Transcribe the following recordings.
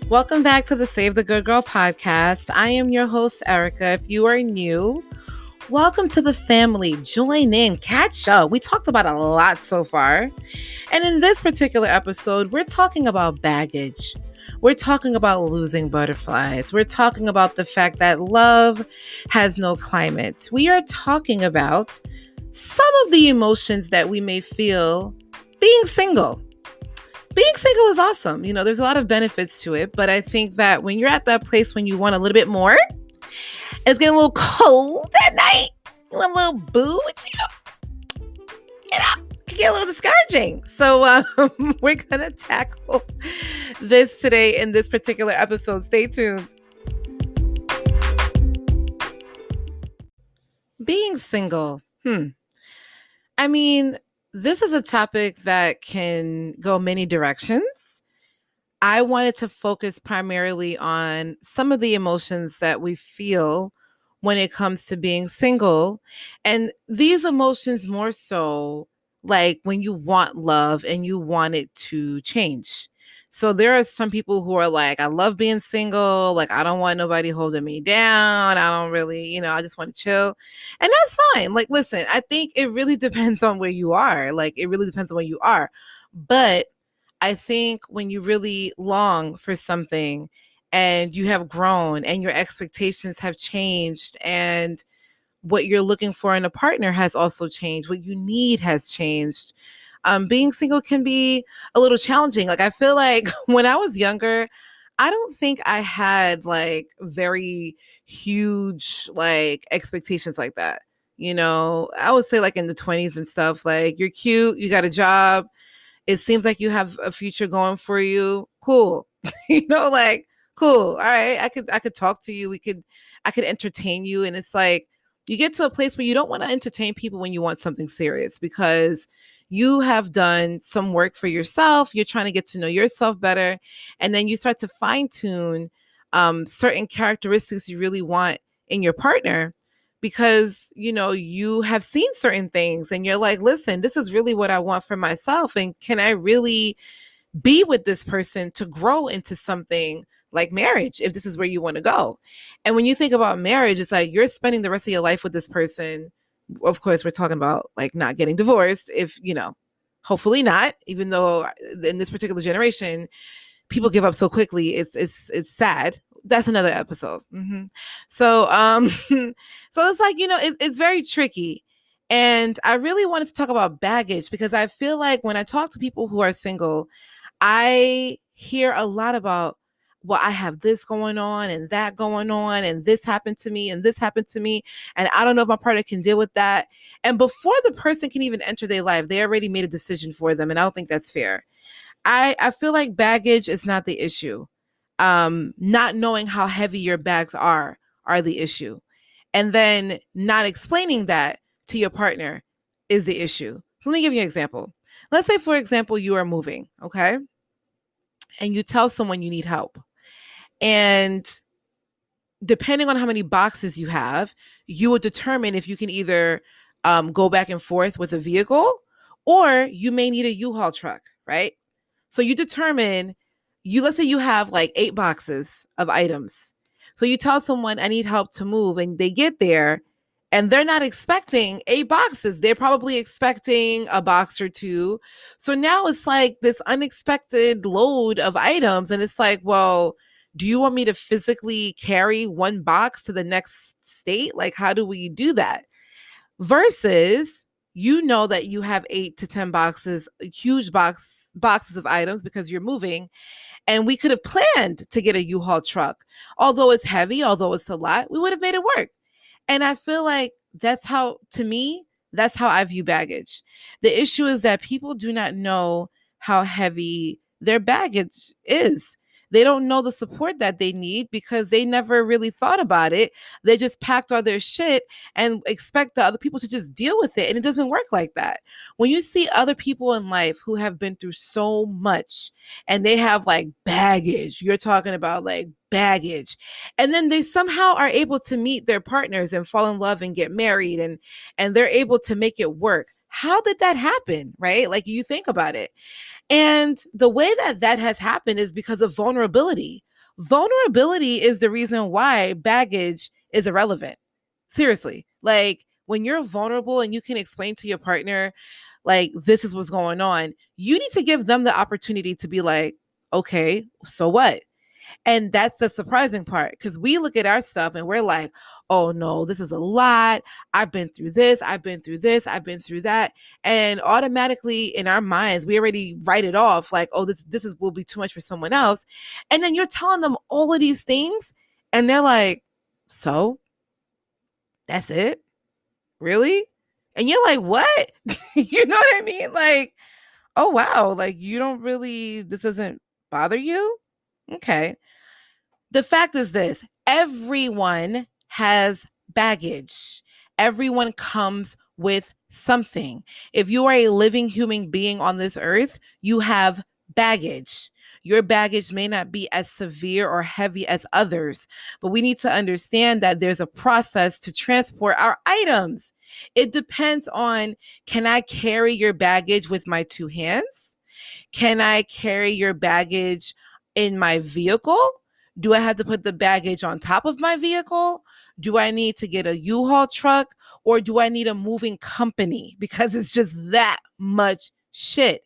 Welcome back to the Save the Good Girl podcast. I am your host, Erica. If you are new, welcome to the family. Join in, catch up. We talked about a lot so far. And in this particular episode, we're talking about baggage. We're talking about losing butterflies. We're talking about the fact that love has no climate. We are talking about some of the emotions that we may feel being single. Being single is awesome. You know, there's a lot of benefits to it, but I think that when you're at that place when you want a little bit more, it's getting a little cold at night, you want a little boo with it can get a little discouraging. So we're going to tackle this today in this particular episode. Stay tuned. Being single. I mean, this is a topic that can go many directions. I wanted to focus primarily on some of the emotions that we feel when it comes to being single. And these emotions more so like when you want love and you want it to change. So there are some people who are like, I love being single. Like, I don't want nobody holding me down. I don't really, I just want to chill. And that's fine. Like, listen, I think it really depends on where you are. Like, it really depends on where you are. But I think when you really long for something and you have grown and your expectations have changed and what you're looking for in a partner has also changed, what you need has changed. Being single can be a little challenging. Like, I feel like when I was younger, I don't think I had like very huge like expectations like that. I would say like in the 20s and stuff, like you're cute, you got a job, it seems like you have a future going for you. Cool. Like cool. All right. I could talk to you. I could entertain you. And it's like, you get to a place where you don't want to entertain people when you want something serious because you have done some work for yourself. You're trying to get to know yourself better. And then you start to fine tune certain characteristics you really want in your partner because, you have seen certain things and you're like, listen, this is really what I want for myself. And can I really be with this person to grow into something like marriage, if this is where you want to go? And when you think about marriage, it's like you're spending the rest of your life with this person. Of course, we're talking about like not getting divorced, if, hopefully not, even though in this particular generation, people give up so quickly. It's sad. That's another episode. So, so it's like, it's very tricky. And I really wanted to talk about baggage because I feel like when I talk to people who are single, I hear a lot about, well, I have this going on and that going on and this happened to me and this happened to me. And I don't know if my partner can deal with that. And before the person can even enter their life, they already made a decision for them. And I don't think that's fair. I feel like baggage is not the issue. Not knowing how heavy your bags are the issue. And then not explaining that to your partner is the issue. So let me give you an example. Let's say, for example, you are moving, okay? And you tell someone you need help. And depending on how many boxes you have, you will determine if you can either go back and forth with a vehicle or you may need a U-Haul truck, right? So you determine, let's say you have like 8 boxes of items. So you tell someone, I need help to move, and they get there and they're not expecting 8 boxes. They're probably expecting a box or 2. So now it's like this unexpected load of items. And it's like, well, do you want me to physically carry 1 box to the next state? Like, how do we do that? Versus, that you have 8 to 10 boxes, huge boxes of items because you're moving. And we could have planned to get a U-Haul truck. Although it's heavy, although it's a lot, we would have made it work. And I feel like that's how I view baggage. The issue is that people do not know how heavy their baggage is. They don't know the support that they need because they never really thought about it. They just packed all their shit and expect the other people to just deal with it. And it doesn't work like that. When you see other people in life who have been through so much and they have like baggage, you're talking about like baggage, and then they somehow are able to meet their partners and fall in love and get married and they're able to make it work. How did that happen, right? Like, you think about it. And the way that has happened is because of vulnerability. Vulnerability is the reason why baggage is irrelevant. Seriously. Like when you're vulnerable and you can explain to your partner, like, this is what's going on, you need to give them the opportunity to be like, okay, so what? And that's the surprising part because we look at our stuff and we're like, oh no, this is a lot. I've been through this. I've been through this. I've been through that. And automatically in our minds, we already write it off like, oh, this is will be too much for someone else. And then you're telling them all of these things and they're like, so that's it? Really? And you're like, what? You know what I mean? Like, oh wow, like you don't really, this doesn't bother you? Okay. The fact is this: everyone has baggage. Everyone comes with something. If you are a living human being on this earth, you have baggage. Your baggage may not be as severe or heavy as others, but we need to understand that there's a process to transport our items. It depends on, can I carry your baggage with my two hands? Can I carry your baggage in my vehicle? Do I have to put the baggage on top of my vehicle? Do I need to get a U-Haul truck or do I need a moving company? Because it's just that much shit.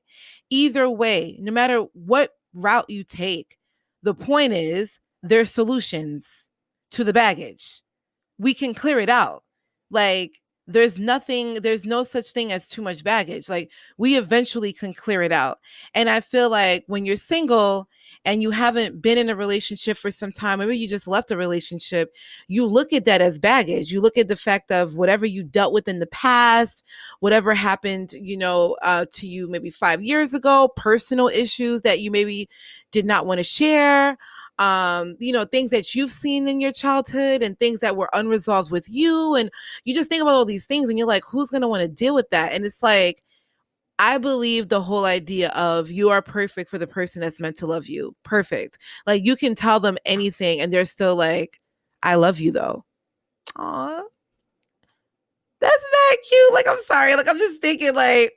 Either way, no matter what route you take, the point is there's solutions to the baggage. We can clear it out. Like there's no such thing as too much baggage. Like we eventually can clear it out. And I feel like when you're single and you haven't been in a relationship for some time, maybe you just left a relationship, you look at that as baggage. You look at the fact of whatever you dealt with in the past, whatever happened, to you maybe 5 years ago, personal issues that you maybe did not want to share, things that you've seen in your childhood and things that were unresolved with you. And you just think about all these things and you're like, who's going to want to deal with that? And it's like, I believe the whole idea of you are perfect for the person that's meant to love you. Perfect. Like you can tell them anything and they're still like, I love you though. Aw, that's very cute. Like, I'm sorry. Like, I'm just thinking like,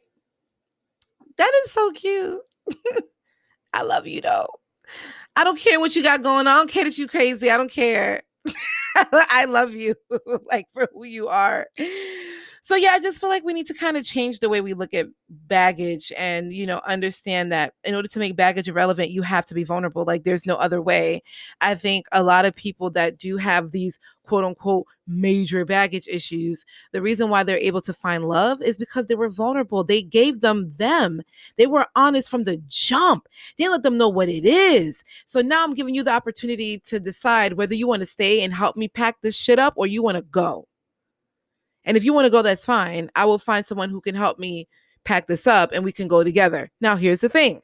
that is so cute. I love you though. I don't care what you got going on. I don't care that you crazy. I don't care. I love you like for who you are. So yeah, I just feel like we need to kind of change the way we look at baggage and, understand that in order to make baggage irrelevant, you have to be vulnerable. Like there's no other way. I think a lot of people that do have these quote unquote major baggage issues, the reason why they're able to find love is because they were vulnerable. They gave them. They were honest from the jump. They let them know what it is. So now I'm giving you the opportunity to decide whether you want to stay and help me pack this shit up or you want to go. And if you want to go, that's fine. I will find someone who can help me pack this up and we can go together. Now, here's the thing.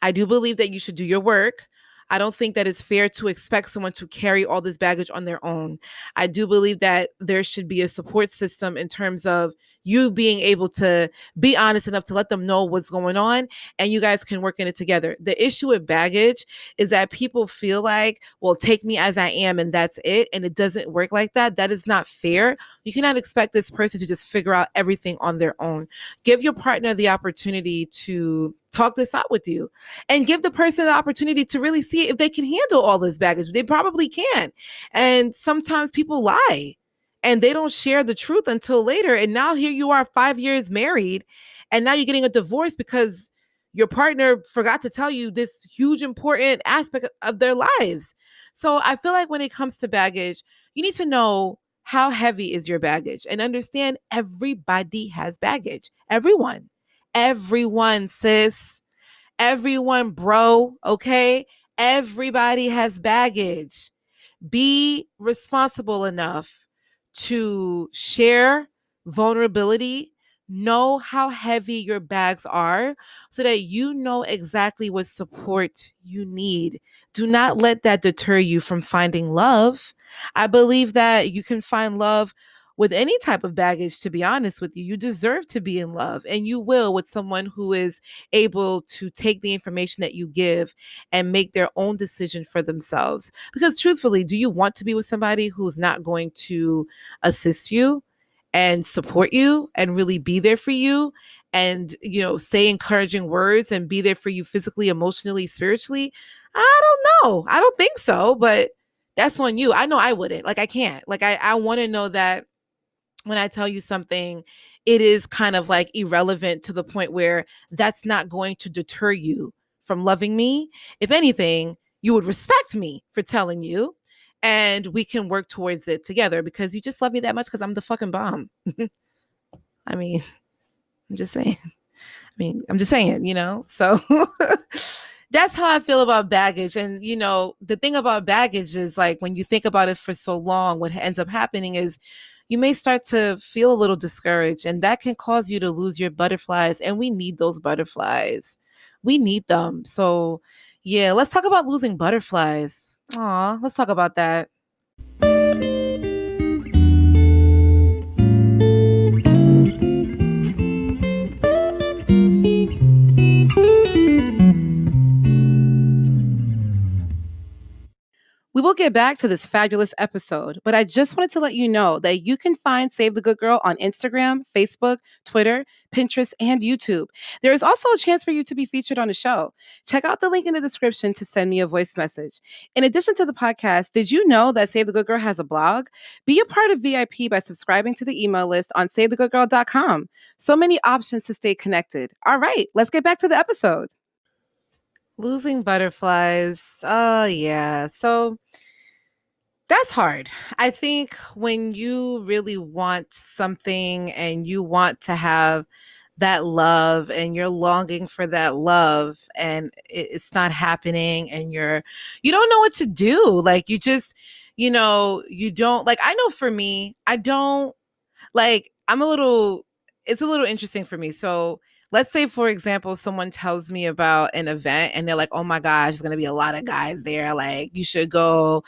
I do believe that you should do your work. I don't think that it's fair to expect someone to carry all this baggage on their own. I do believe that there should be a support system in terms of you being able to be honest enough to let them know what's going on and you guys can work in it together. The issue with baggage is that people feel like, well, take me as I am and that's it. And it doesn't work like that. That is not fair. You cannot expect this person to just figure out everything on their own. Give your partner the opportunity to talk this out with you and give the person the opportunity to really see if they can handle all this baggage. They probably can. And sometimes people lie and they don't share the truth until later. And now here you are 5 years married and now you're getting a divorce because your partner forgot to tell you this huge important aspect of their lives. So I feel like when it comes to baggage, you need to know how heavy is your baggage and understand everybody has baggage. Everyone, sis. Everyone, bro. Okay. Everybody has baggage. Be responsible enough to share vulnerability, know how heavy your bags are so that you know exactly what support you need. Do not let that deter you from finding love. I believe that you can find love with any type of baggage, to be honest with you. You deserve to be in love, and you will with someone who is able to take the information that you give and make their own decision for themselves. Because truthfully, do you want to be with somebody who's not going to assist you and support you and really be there for you and, say encouraging words and be there for you physically, emotionally, spiritually, I don't know. I don't think so, but that's on you. I know I wouldn't. Like, I can't. Like, I want to know that when I tell you something, it is kind of like irrelevant to the point where that's not going to deter you from loving me. If anything, you would respect me for telling you, and we can work towards it together because you just love me that much because I'm the fucking bomb. I mean, I'm just saying. I'm just saying, So that's how I feel about baggage. And, the thing about baggage is like when you think about it for so long, what ends up happening is you may start to feel a little discouraged, and that can cause you to lose your butterflies. And we need those butterflies. We need them. So, yeah, let's talk about losing butterflies. Aw, let's talk about that. We will get back to this fabulous episode, but I just wanted to let you know that you can find Save the Good Girl on Instagram, Facebook, Twitter, Pinterest, and YouTube. There is also a chance for you to be featured on the show. Check out the link in the description to send me a voice message. In addition to the podcast, did you know that Save the Good Girl has a blog? Be a part of VIP by subscribing to the email list on SaveTheGoodGirl.com. So many options to stay connected. All right, let's get back to the episode. Losing butterflies. Oh, yeah. So that's hard. I think when you really want something and you want to have that love and you're longing for that love and it's not happening and you don't know what to do. Like you don't like, I know for me, I don't like, it's a little interesting for me. So let's say, for example, someone tells me about an event and they're like, oh my gosh, there's going to be a lot of guys there. Like, you should go.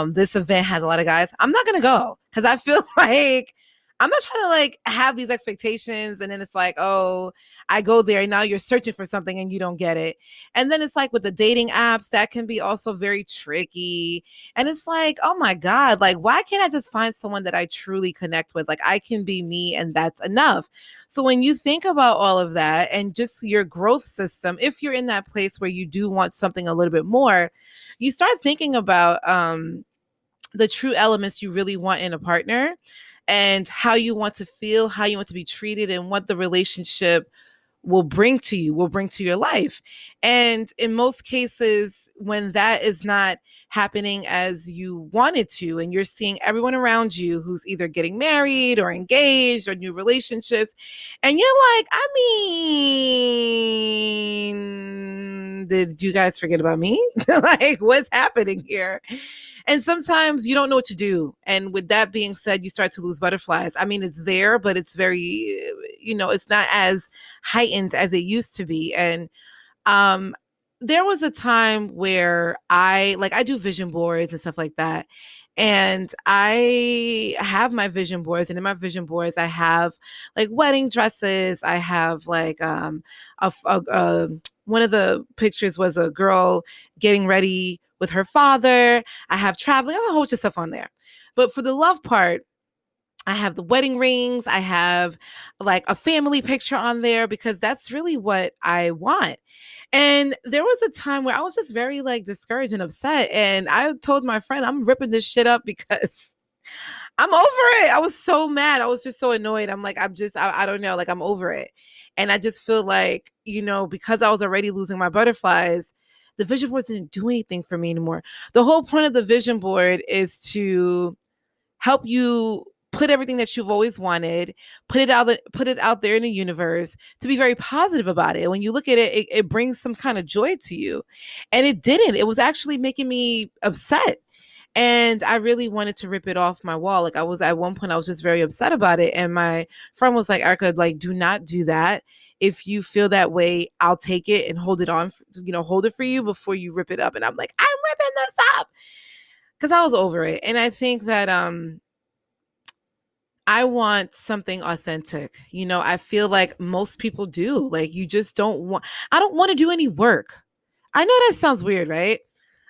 This event has a lot of guys. I'm not going to go because I feel like I'm not trying to like have these expectations. And then it's like, oh, I go there and now you're searching for something and you don't get it. And then it's like with the dating apps, that can be also very tricky. And it's like, oh my God, like, why can't I just find someone that I truly connect with? Like, I can be me and that's enough. So when you think about all of that and just your growth system, if you're in that place where you do want something a little bit more, you start thinking about the true elements you really want in a partner and how you want to feel, how you want to be treated, and what the relationship will bring to you, will bring to your life. And in most cases, when that is not happening as you wanted to, and you're seeing everyone around you who's either getting married or engaged or new relationships, and you're like, I mean, did you guys forget about me? Like, what's happening here? And sometimes you don't know what to do. And with that being said, you start to lose butterflies. I mean, it's there, but it's very, it's not as heightened as it used to be. And um, there was a time where I do vision boards and stuff like that. And I have my vision boards, and in my vision boards, I have like wedding dresses. I have like one of the pictures was a girl getting ready with her father. I have traveling. I have a whole bunch of stuff on there. But for the love part, I have the wedding rings. I have like a family picture on there because that's really what I want. And there was a time where I was just very like discouraged and upset. And I told my friend, I'm ripping this shit up because I'm over it. I was so mad. I was just so annoyed. I'm like, I don't know. Like, I'm over it. And I just feel like, because I was already losing my butterflies, the vision board didn't do anything for me anymore. The whole point of the vision board is to help you put everything that you've always wanted, put it out there in the universe, to be very positive about it. When you look at it, it brings some kind of joy to you. And it didn't. It was actually making me upset. And I really wanted to rip it off my wall. Like, I was at one point, I was just very upset about it. And my friend was like, Erica, like, do not do that. If you feel that way, I'll take it and hold it on, hold it for you before you rip it up. And I'm like, I'm ripping this up because I was over it. And I think that I want something authentic. I feel like most people do. Like, you just I don't want to do any work. I know that sounds weird, right?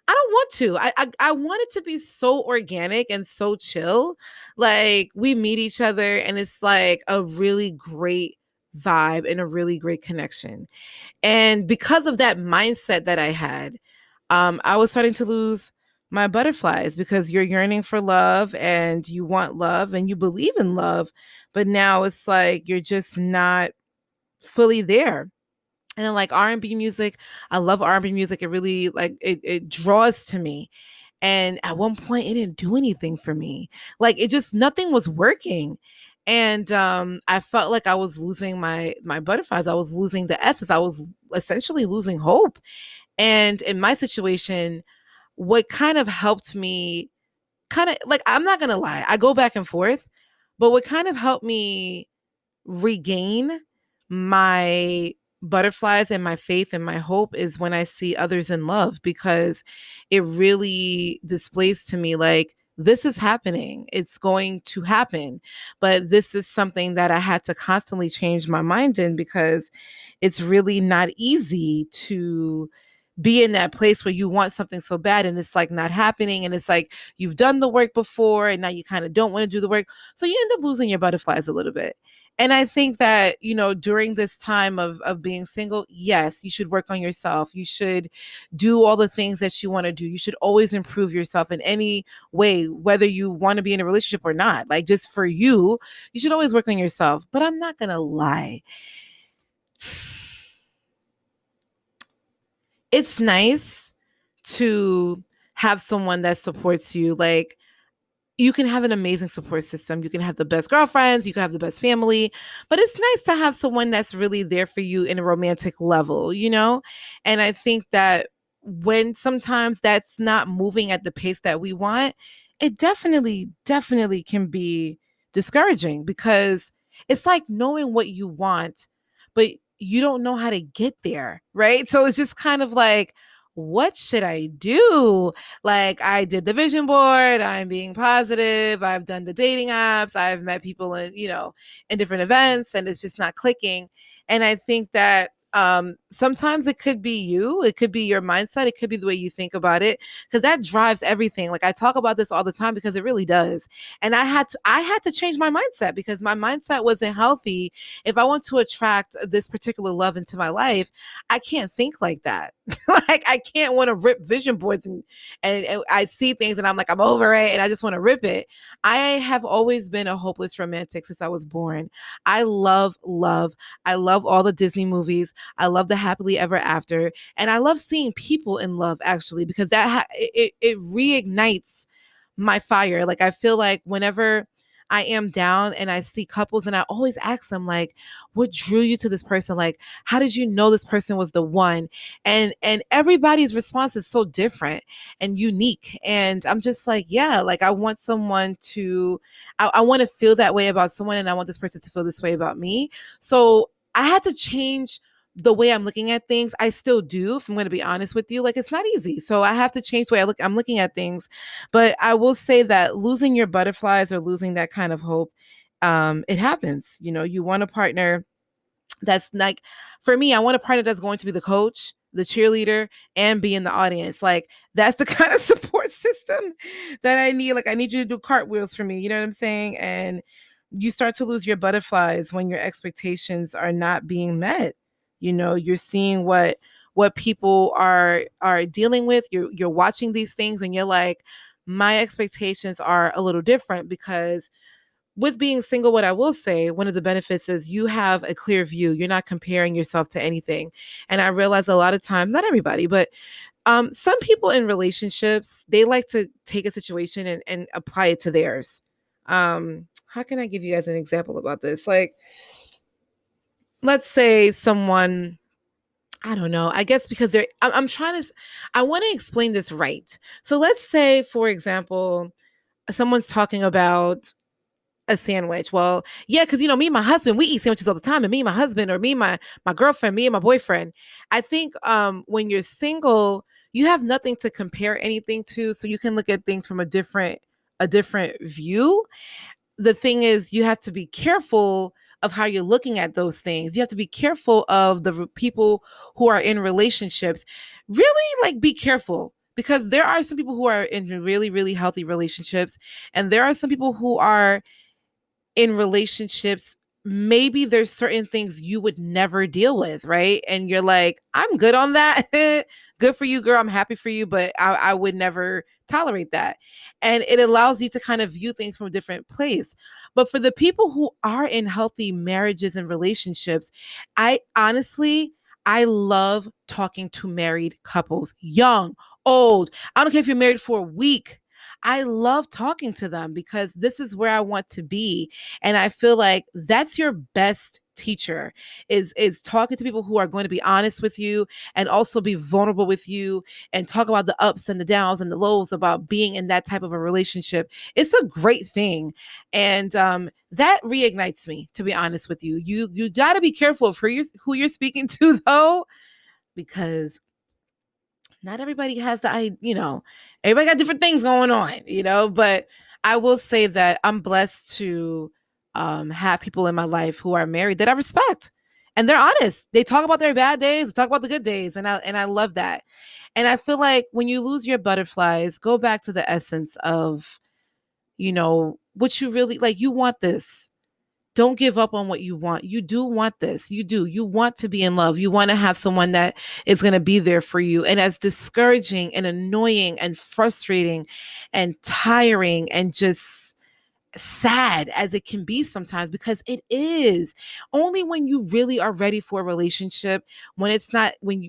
I don't want to. I want it to be so organic and so chill. Like, we meet each other and it's like a really great vibe and a really great connection. And because of that mindset that I had, I was starting to lose my butterflies because you're yearning for love and you want love and you believe in love. But now it's like you're just not fully there. And then like R&B music, I love R&B music. It really like it draws to me. And at one point it didn't do anything for me. Like it just nothing was working. And I felt like I was losing my butterflies. I was losing the essence. I was essentially losing hope. And in my situation, what kind of helped me kind of like I'm not gonna lie, I go back and forth, but what kind of helped me regain my butterflies and my faith and my hope is when I see others in love, because it really displays to me like this is happening. It's going to happen. But this is something that I had to constantly change my mind in, because it's really not easy to be in that place where you want something so bad and it's like not happening, and it's like you've done the work before and now you kind of don't want to do the work, so you end up losing your butterflies a little bit. And I think that, during this time of being single, yes, you should work on yourself. You should do all the things that you want to do. You should always improve yourself in any way, whether you want to be in a relationship or not. Like just for you, you should always work on yourself. But I'm not going to lie, it's nice to have someone that supports you. Like you can have an amazing support system. You can have the best girlfriends, you can have the best family, but it's nice to have someone that's really there for you in a romantic level? And I think that when sometimes that's not moving at the pace that we want, it definitely, definitely can be discouraging, because it's like knowing what you want, but you don't know how to get there, right? So it's just kind of like, what should I do? Like I did the vision board, I'm being positive, I've done the dating apps, I've met people in different events, and it's just not clicking. And I think that sometimes it could be you, it could be your mindset, it could be the way you think about it, because that drives everything. Like I talk about this all the time because it really does. And I had to change my mindset, because my mindset wasn't healthy. If I want to attract this particular love into my life, I can't think like that. Like I can't want to rip vision boards, and I see things and I'm like, I'm over it and I just want to rip it. I have always been a hopeless romantic since I was born. I love love. I love all the Disney movies. I love the happily ever after, and I love seeing people in love, actually, because it reignites my fire. Like I feel like whenever I am down and I see couples, and I always ask them like, what drew you to this person? Like, how did you know this person was the one? And everybody's response is so different and unique. And I'm just like, yeah, like I want someone to, I want to feel that way about someone, and I want this person to feel this way about me. So I had to change the way I'm looking at things. I still do, if I'm going to be honest with you. Like it's not easy. So I have to change the way I'm looking at things. But I will say that losing your butterflies or losing that kind of hope, it happens. You want a partner that's like, for me, I want a partner that's going to be the coach, the cheerleader, and be in the audience. Like that's the kind of support system that I need. Like I need you to do cartwheels for me. You know what I'm saying? And you start to lose your butterflies when your expectations are not being met. You're seeing what people are dealing with. You're watching these things and you're like, my expectations are a little different. Because with being single, what I will say, one of the benefits is you have a clear view. You're not comparing yourself to anything. And I realize a lot of times, not everybody, but some people in relationships, they like to take a situation and apply it to theirs. How can I give you guys an example about this? Like, let's say someone, I don't know, I guess because I'm trying to, I want to explain this right. So let's say, for example, someone's talking about a sandwich. Well, yeah, because me and my husband, we eat sandwiches all the time, and me and my husband, or me and my girlfriend, me and my boyfriend. I think when you're single, you have nothing to compare anything to, so you can look at things from a different view. The thing is, you have to be careful of how you're looking at those things. You have to be careful of the people who are in relationships. Really, like, be careful, because there are some people who are in really, really healthy relationships, and there are some people who are in relationships maybe there's certain things you would never deal with, right? And you're like, I'm good on that. Good for you, girl. I'm happy for you, but I would never tolerate that. And it allows you to kind of view things from a different place. But for the people who are in healthy marriages and relationships, I honestly, I love talking to married couples, young, old. I don't care if you're married for a week. I love talking to them because this is where I want to be. And I feel like that's your best teacher is talking to people who are going to be honest with you and also be vulnerable with you and talk about the ups and the downs and the lows about being in that type of a relationship. It's a great thing. And that reignites me, to be honest with you. You got to be careful of who you're speaking to, though, because not everybody has everybody got different things going on, but I will say that I'm blessed to have people in my life who are married that I respect, and they're honest. They talk about their bad days, they talk about the good days, and I love that. And I feel like when you lose your butterflies, go back to the essence of, what you really like. You want this. Don't give up on what you want. You do want this. You do. You want to be in love. You want to have someone that is going to be there for you. And as discouraging and annoying and frustrating and tiring and just sad as it can be sometimes, because it is only when you really are ready for a relationship, when it's not when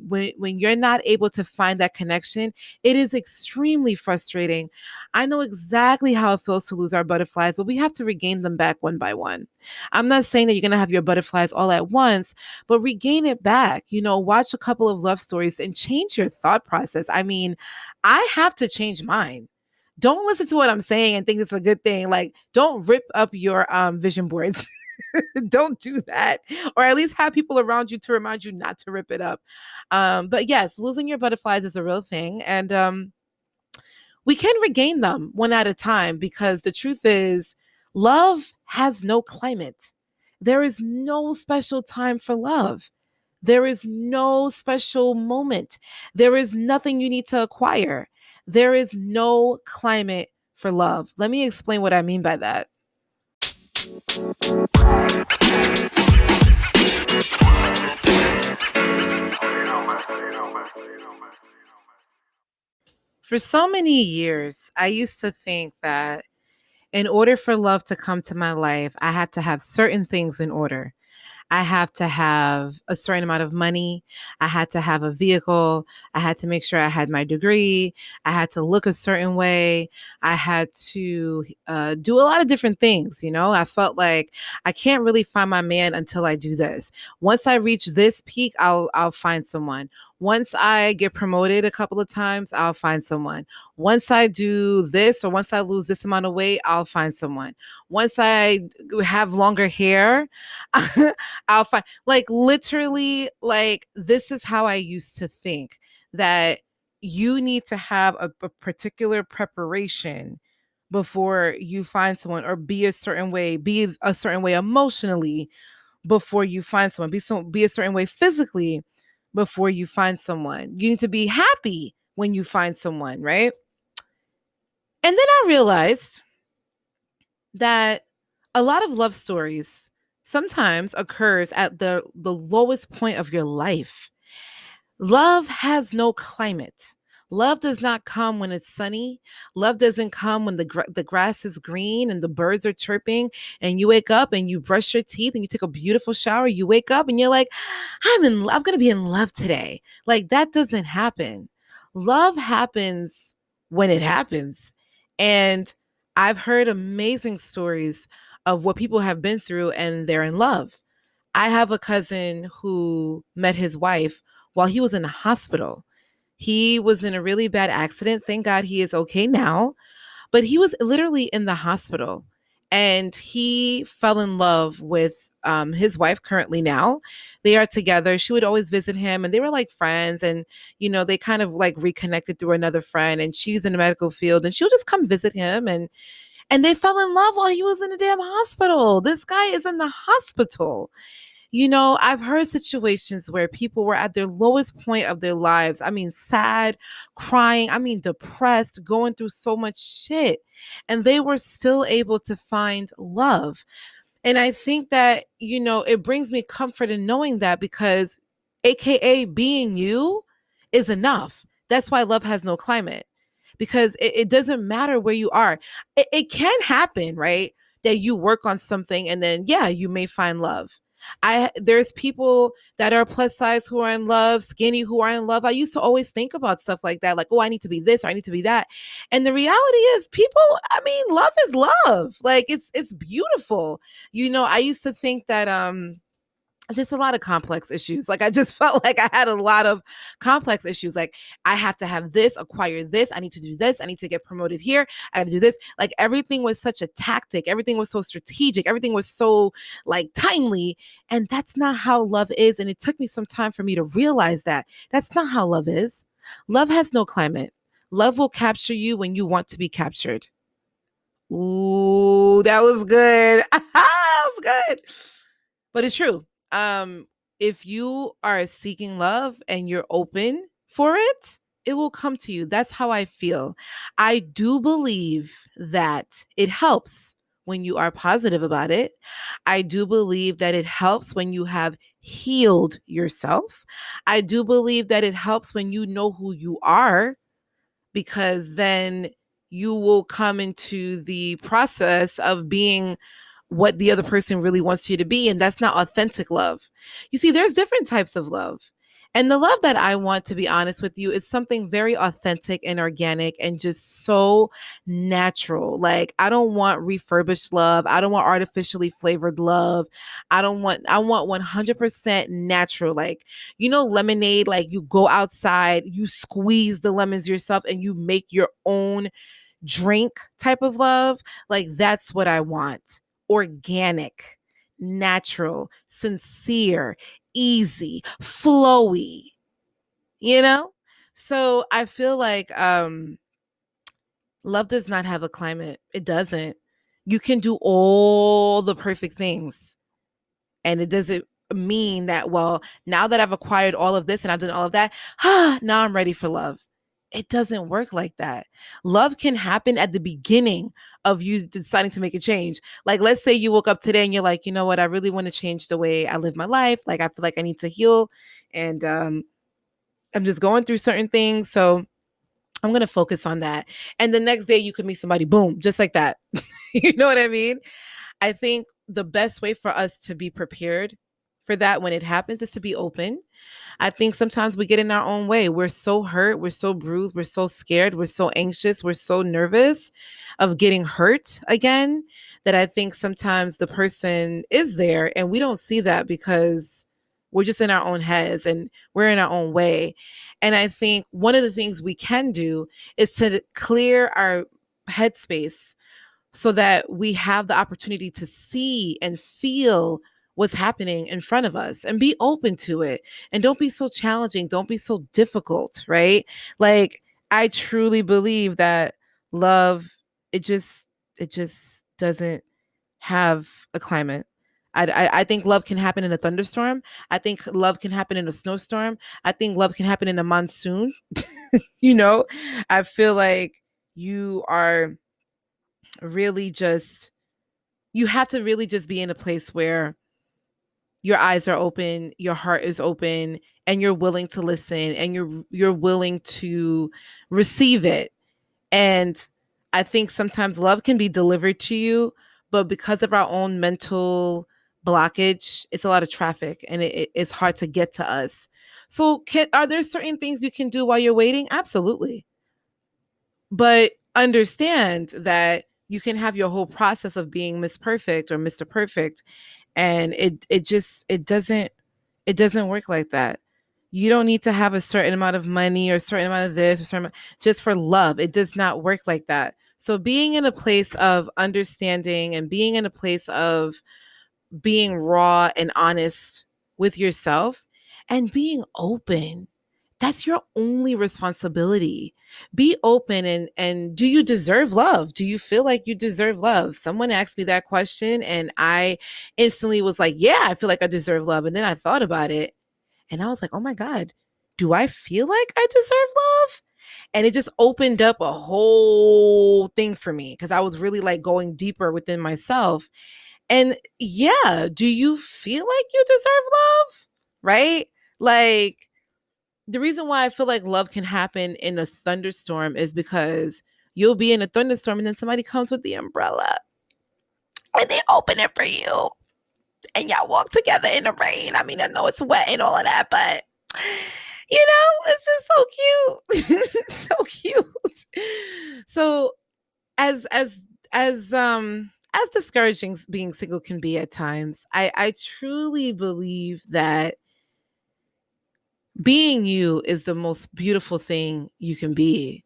you're not able to find that connection, it is extremely frustrating. I know exactly how it feels to lose our butterflies, but we have to regain them back one by one. I'm not saying that you're going to have your butterflies all at once, but regain it back. Watch a couple of love stories and change your thought process. I mean, I have to change mine. Don't listen to what I'm saying and think it's a good thing. Like, don't rip up your vision boards. Don't do that. Or at least have people around you to remind you not to rip it up. But yes, losing your butterflies is a real thing. And we can regain them one at a time, because the truth is, love has no climate. There is no special time for love. There is no special moment. There is nothing you need to acquire. There is no climate for love. Let me explain what I mean by that. For so many years, I used to think that in order for love to come to my life, I had to have certain things in order. I have to have a certain amount of money. I had to have a vehicle. I had to make sure I had my degree. I had to look a certain way. I had to do a lot of different things. I felt like I can't really find my man until I do this. Once I reach this peak, I'll find someone. Once I get promoted a couple of times, I'll find someone. Once I do this, or once I lose this amount of weight, I'll find someone. Once I have longer hair, I'll find, like, literally, like, this is how I used to think, that you need to have a particular preparation before you find someone, or be a certain way emotionally before you find someone, be a certain way physically before you find someone. You need to be happy when you find someone, right? And then I realized that a lot of love stories sometimes occurs at the lowest point of your life. Love has no climate. Love does not come when it's sunny. Love doesn't come when the grass is green and the birds are chirping and you wake up and you brush your teeth and you take a beautiful shower. You wake up and you're like, I'm going to be in love today. Like, that doesn't happen. Love happens when it happens. And I've heard amazing stories of what people have been through and they're in love. I have a cousin who met his wife while he was in the hospital. He was in a really bad accident. Thank God he is okay now. But he was literally in the hospital and he fell in love with his wife currently now. They are together. She would always visit him and they were like friends. And, they kind of like reconnected through another friend, and she's in the medical field and she'll just come visit him. And they fell in love while he was in a damn hospital. This guy is in the hospital. I've heard situations where people were at their lowest point of their lives. I mean, sad, crying, I mean, depressed, going through so much shit. And they were still able to find love. And I think that, it brings me comfort in knowing that, because AKA being you is enough. That's why love has no climate, because it doesn't matter where you are. It can happen, right? That you work on something and then, yeah, you may find love. There's people that are plus size who are in love, skinny who are in love. I used to always think about stuff like that, like, oh, I need to be this or I need to be that. And the reality is, people, I mean, love is love. Like, it's beautiful. I used to think that just a lot of complex issues. Like, I just felt like I had a lot of complex issues. Like, I have to have this, acquire this. I need to do this. I need to get promoted here. I got to do this. Like, everything was such a tactic. Everything was so strategic. Everything was so like timely. And that's not how love is. And it took me some time for me to realize that that's not how love is. Love has no climate. Love will capture you when you want to be captured. Ooh, that was good. That was good. But it's true. If you are seeking love and you're open for it, it will come to you. That's how I feel. I do believe that it helps when you are positive about it. I do believe that it helps when you have healed yourself. I do believe that it helps when you know who you are, because then you will come into the process of being what the other person really wants you to be. And that's not authentic love. You see, there's different types of love. And the love that I want, to be honest with you, is something very authentic and organic and just so natural. Like, I don't want refurbished love. I don't want artificially flavored love. I want 100% natural. Like, lemonade, like you go outside, you squeeze the lemons yourself and you make your own drink type of love. Like, that's what I want. Organic, natural, sincere, easy, flowy, you know? So I feel like love does not have a climate. It doesn't. You can do all the perfect things, and it doesn't mean that, well, now that I've acquired all of this and I've done all of that, now I'm ready for love. It doesn't work like that. Love can happen at the beginning of you deciding to make a change. Like, let's say you woke up today and you're like, you know what, I really want to change the way I live my life. Like, I feel like I need to heal, and I'm just going through certain things. So I'm going to focus on that. And the next day you could meet somebody, boom, just like that. You know what I mean? I think the best way for us to be prepared for that when it happens is to be open. I think sometimes we get in our own way. We're so hurt, we're so bruised, we're so scared, we're so anxious, we're so nervous of getting hurt again, that I think sometimes the person is there and we don't see that because we're just in our own heads and we're in our own way. And I think one of the things we can do is to clear our headspace so that we have the opportunity to see and feel what's happening in front of us and be open to it. And don't be so challenging. Don't be so difficult, right? Like, I truly believe that love, it just doesn't have a climate. I think love can happen in a thunderstorm. I think love can happen in a snowstorm. I think love can happen in a monsoon. you know, I feel like you are really just you have to really just be in a place where your eyes are open, your heart is open, and you're willing to listen, and you're willing to receive it. And I think sometimes love can be delivered to you, but because of our own mental blockage, it's a lot of traffic and it's hard to get to us. So are there certain things you can do while you're waiting? Absolutely. But understand that you can have your whole process of being Miss Perfect or Mr. Perfect, and it doesn't work like that. You don't need to have a certain amount of money or a certain amount of this or certain just for love. It does not work like that. So being in a place of understanding and being in a place of being raw and honest with yourself and being open, that's your only responsibility. Be open, and do you deserve love? Do you feel like you deserve love? Someone asked me that question and I instantly was like, yeah, I feel like I deserve love. And then I thought about it and I was like, oh my God, do I feel like I deserve love? And it just opened up a whole thing for me because I was really like going deeper within myself. And yeah, do you feel like you deserve love? Right? Like, the reason why I feel like love can happen in a thunderstorm is because you'll be in a thunderstorm and then somebody comes with the umbrella and they open it for you and y'all walk together in the rain. I mean, I know it's wet and all of that, but it's just so cute. So cute. So as as as discouraging being single can be at times, I truly believe that being you is the most beautiful thing you can be.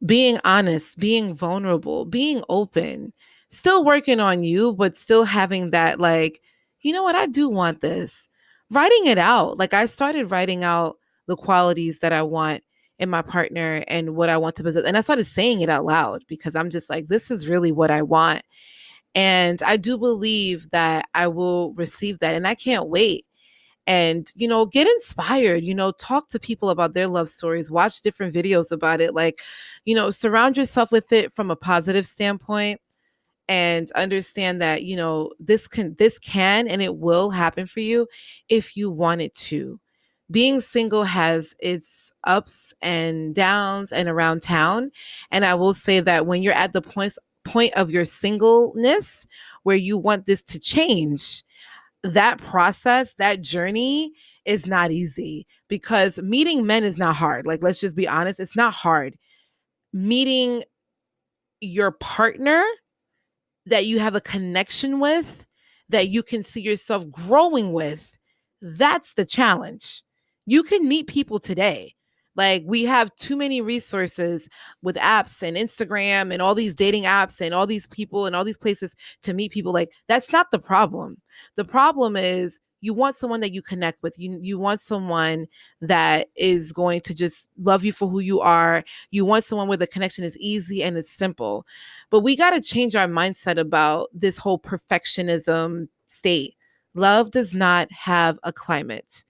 Being honest, being vulnerable, being open, still working on you, but still having that, like, you know what, I do want this. Writing it out. Like, I started writing out the qualities that I want in my partner and what I want to possess. And I started saying it out loud because I'm just like, this is really what I want. And I do believe that I will receive that. And I can't wait. And, get inspired, talk to people about their love stories, watch different videos about it. Like, surround yourself with it from a positive standpoint and understand that, this can and it will happen for you if you want it to. Being single has its ups and downs and around town. And I will say that when you're at the point of your singleness where you want this to change, that process, that journey is not easy because meeting men is not hard. Like, let's just be honest, it's not hard. Meeting your partner that you have a connection with, that you can see yourself growing with, that's the challenge. You can meet people today. Like, we have too many resources with apps and Instagram and all these dating apps and all these people and all these places to meet people. Like, that's not the problem. The problem is you want someone that you connect with. You want someone that is going to just love you for who you are. You want someone where the connection is easy and it's simple. But we got to change our mindset about this whole perfectionism state. Love does not have a climate.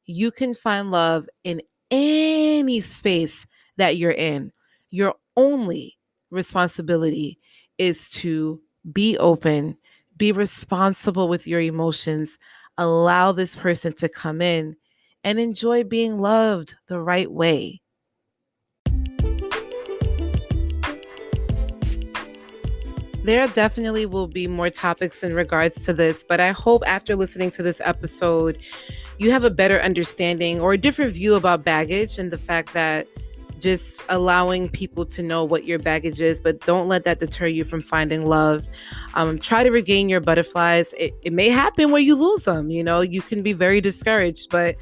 You can find love in any space that you're in. Your only responsibility is to be open, be responsible with your emotions, allow this person to come in and enjoy being loved the right way. There definitely will be more topics in regards to this, but I hope after listening to this episode, you have a better understanding or a different view about baggage and the fact that just allowing people to know what your baggage is, but don't let that deter you from finding love. Try to regain your butterflies. It may happen where you lose them. You can be very discouraged, but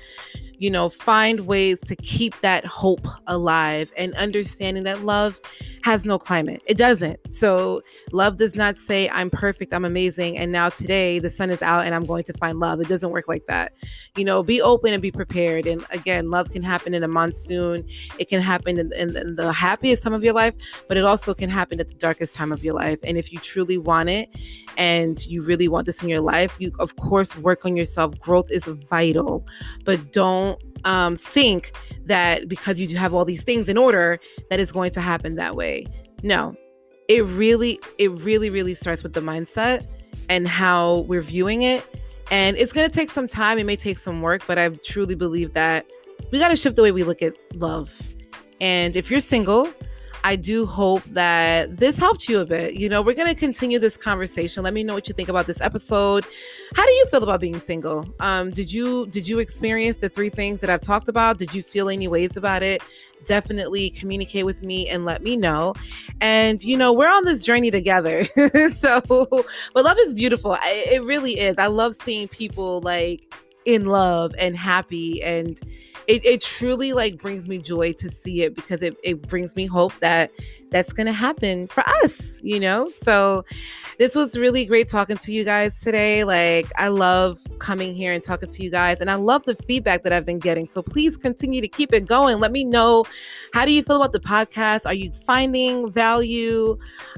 find ways to keep that hope alive and understanding that love has no climate. It doesn't. So love does not say I'm perfect, I'm amazing, and now today the sun is out and I'm going to find love. It doesn't work like that. Be open and be prepared. And again, love can happen in a monsoon. It can happen in the happiest time of your life, but it also can happen at the darkest time of your life. And if you truly want it and you really want this in your life, you of course work on yourself. Growth is vital, but don't think that because you have all these things in order that it's going to happen that way. No, it really starts with the mindset and how we're viewing it. And it's going to take some time. It may take some work, but I truly believe that we got to shift the way we look at love. And if you're single, I do hope that this helped you a bit. We're going to continue this conversation. Let me know what you think about this episode. How do you feel about being single? Did you experience the 3 things that I've talked about? Did you feel any ways about it? Definitely communicate with me and let me know. And, we're on this journey together. But love is beautiful. It really is. I love seeing people like in love and happy, and it truly like brings me joy to see it because it brings me hope that that's going to happen for us, So this was really great talking to you guys today. Like, I love coming here and talking to you guys, and I love the feedback that I've been getting. So please continue to keep it going. Let me know, how do you feel about the podcast? Are you finding value?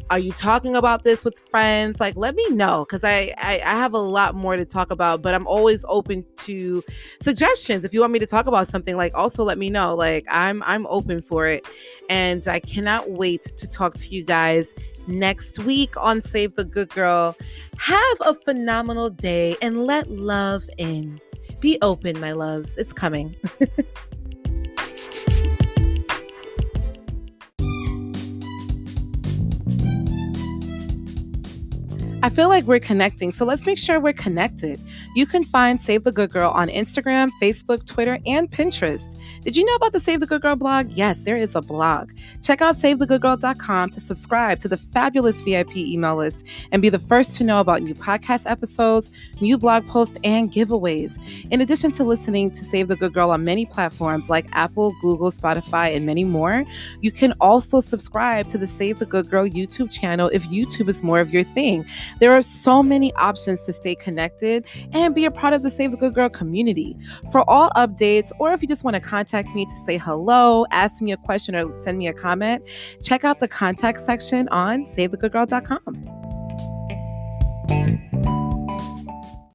Are you talking about this with friends? Like, let me know, because I have a lot more to talk about, but I'm always open to suggestions. If you want me to talk about something, like, also let me know. Like, I'm open for it, and I cannot wait to talk to you guys next week on Save the Good Girl. Have a phenomenal day and let love in. Be open, my loves. It's coming. I feel like we're connecting, so let's make sure we're connected. You can find Save the Good Girl on Instagram, Facebook, Twitter, and Pinterest. Did you know about the Save the Good Girl blog? Yes, there is a blog. Check out SaveTheGoodGirl.com to subscribe to the fabulous VIP email list and be the first to know about new podcast episodes, new blog posts, and giveaways. In addition to listening to Save the Good Girl on many platforms like Apple, Google, Spotify, and many more, you can also subscribe to the Save the Good Girl YouTube channel if YouTube is more of your thing. There are so many options to stay connected and be a part of the Save the Good Girl community. For all updates, or if you just want to contact me to say hello, ask me a question, or send me a comment, check out the contact section on SaveTheGoodGirl.com.